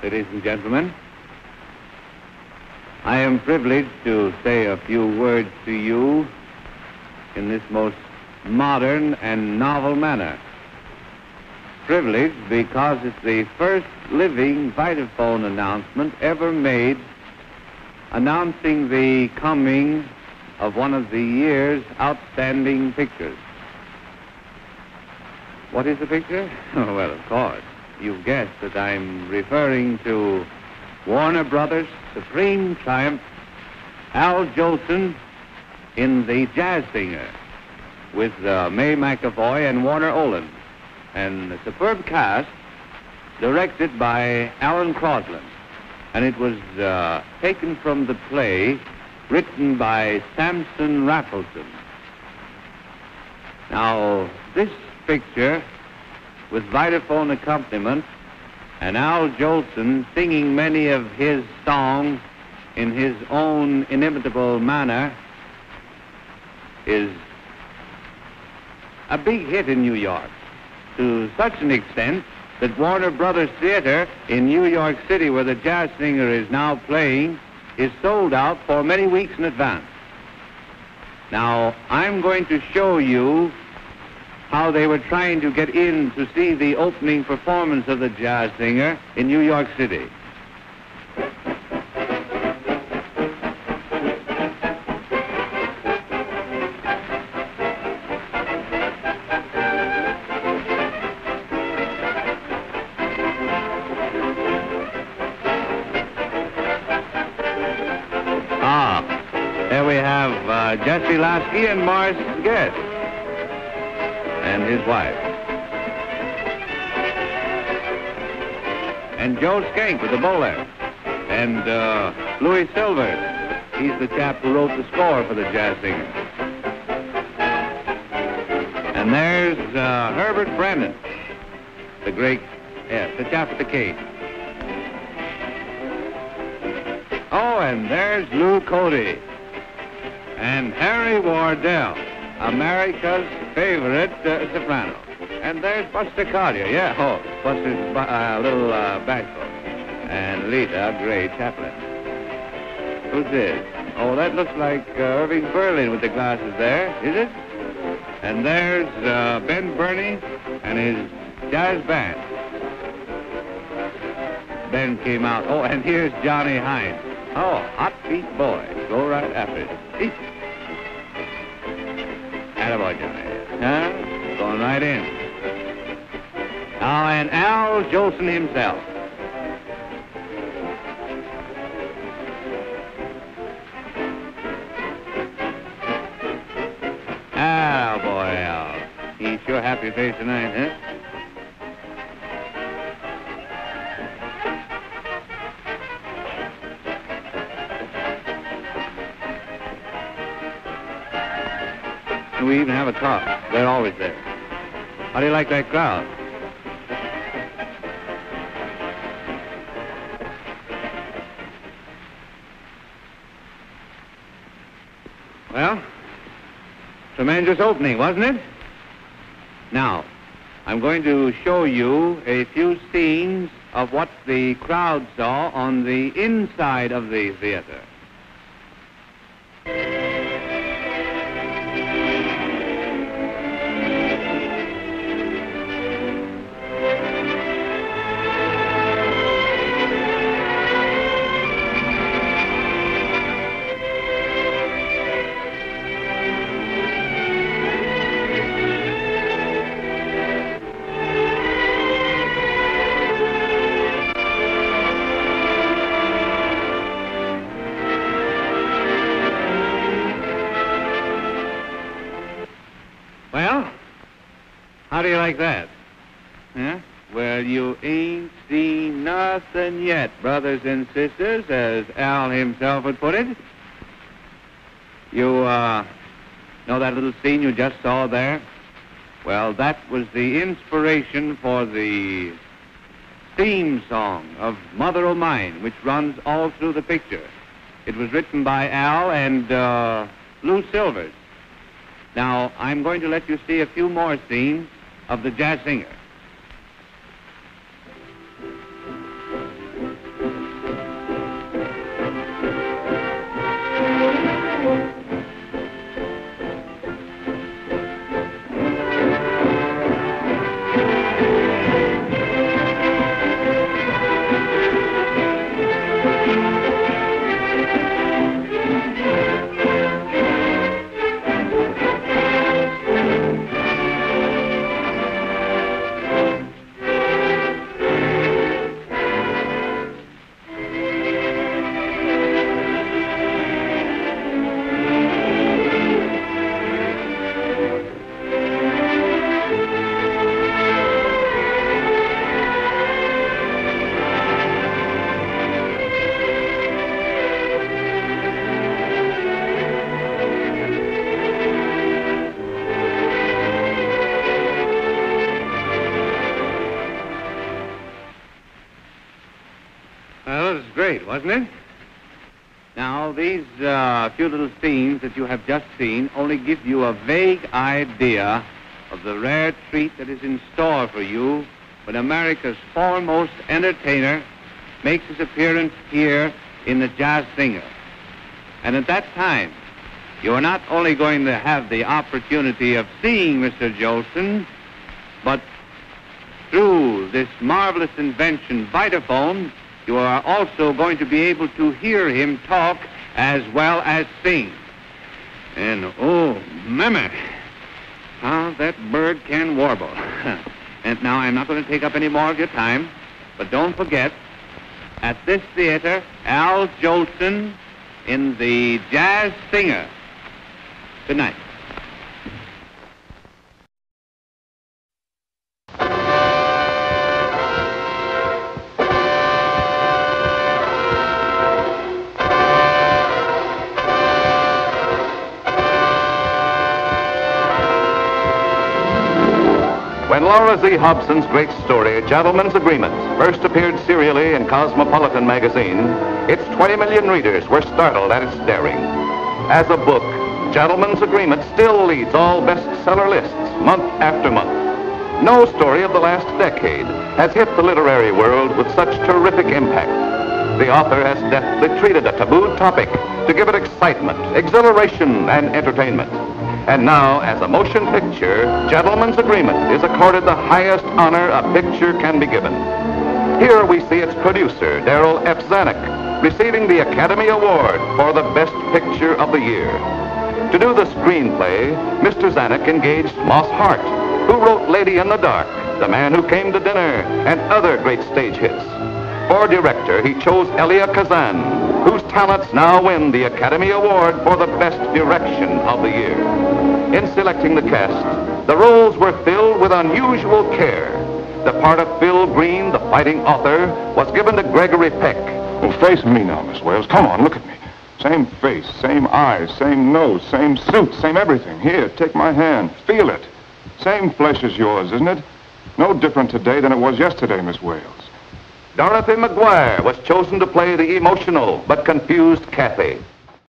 Ladies and gentlemen, I am privileged to say a few words to you in this most modern and novel manner. Privileged because it's the first living Vitaphone announcement ever made announcing the coming of one of the year's outstanding pictures. What is the picture? Oh, well, of course, you've guessed that I'm referring to Warner Brothers' supreme triumph, Al Jolson in The Jazz Singer, with May McAvoy and Warner Oland, and a superb cast directed by Alan Crosland. And it was taken from the play written by Samson Raffleson. Now, this picture, with Vitaphone accompaniment, and Al Jolson singing many of his songs in his own inimitable manner, is a big hit in New York, to such an extent that Warner Brothers Theater in New York City, where The Jazz Singer is now playing, is sold out for many weeks in advance. Now, I'm going to show you how they were trying to get in to see the opening performance of The Jazz Singer in New York City. There we have Jesse Lasky and Morris Guest and his wife. And Joe Skank with the bowler. And Louis Silvers. He's the chap who wrote the score for The Jazz Singer. And there's Herbert Brandon, the great, the chap with the cane. Oh, and there's Lou Cody. And Harry Wardell, America's favorite soprano. And there's Buster Collier, yeah, oh, Buster's little bashful. And Lita Gray Chaplin. Who's this? Oh, that looks like Irving Berlin with the glasses there, is it? And there's Ben Burney and his jazz band. Ben came out. Oh, and here's Johnny Hines. Oh, hot beat boy. Go right after it. Attaboy, Johnny. Huh? Going right in. Now, and Al Jolson himself. Attaboy, Al. He's sure happy face tonight, huh? We even have a top. They're always there. How do you like that crowd? Well, tremendous opening, wasn't it? Now, I'm going to show you a few scenes of what the crowd saw on the inside of the theater. Well, how do you like that? Huh? Well, you ain't seen nothing yet, brothers and sisters, as Al himself would put it. You know that little scene you just saw there? Well, that was the inspiration for the theme song of Mother O' Mine, which runs all through the picture. It was written by Al and Lou Silvers. Now, I'm going to let you see a few more scenes of The Jazz Singer. Well, it was great, wasn't it? Now, these few little scenes that you have just seen only give you a vague idea of the rare treat that is in store for you when America's foremost entertainer makes his appearance here in the Jazz Singer. And at that time, you are not only going to have the opportunity of seeing Mr. Jolson, but through this marvelous invention, Vitaphone, you are also going to be able to hear him talk as well as sing. And, oh, Mehmet, how that bird can warble. And now, I'm not going to take up any more of your time, but don't forget, at this theater, Al Jolson in the Jazz Singer. Good night. When Laura Z. Hobson's great story, Gentleman's Agreement, first appeared serially in Cosmopolitan magazine, its 20 million readers were startled at its daring. As a book, Gentleman's Agreement still leads all bestseller lists month after month. No story of the last decade has hit the literary world with such terrific impact. The author has deftly treated a tabooed topic to give it excitement, exhilaration, and entertainment. And now, as a motion picture, Gentleman's Agreement is accorded the highest honor a picture can be given. Here we see its producer, Darryl F. Zanuck, receiving the Academy Award for the Best Picture of the Year. To do the screenplay, Mr. Zanuck engaged Moss Hart, who wrote Lady in the Dark, The Man Who Came to Dinner, and other great stage hits. For director, he chose Elia Kazan, whose talents now win the Academy Award for the Best Direction of the Year. In selecting the cast, the roles were filled with unusual care. The part of Phil Green, the fighting author, was given to Gregory Peck. Well, face me now, Miss Wales. Come on, look at me. Same face, same eyes, same nose, same suit, same everything. Here, take my hand. Feel it. Same flesh as yours, isn't it? No different today than it was yesterday, Miss Wales. Dorothy McGuire was chosen to play the emotional but confused Kathy.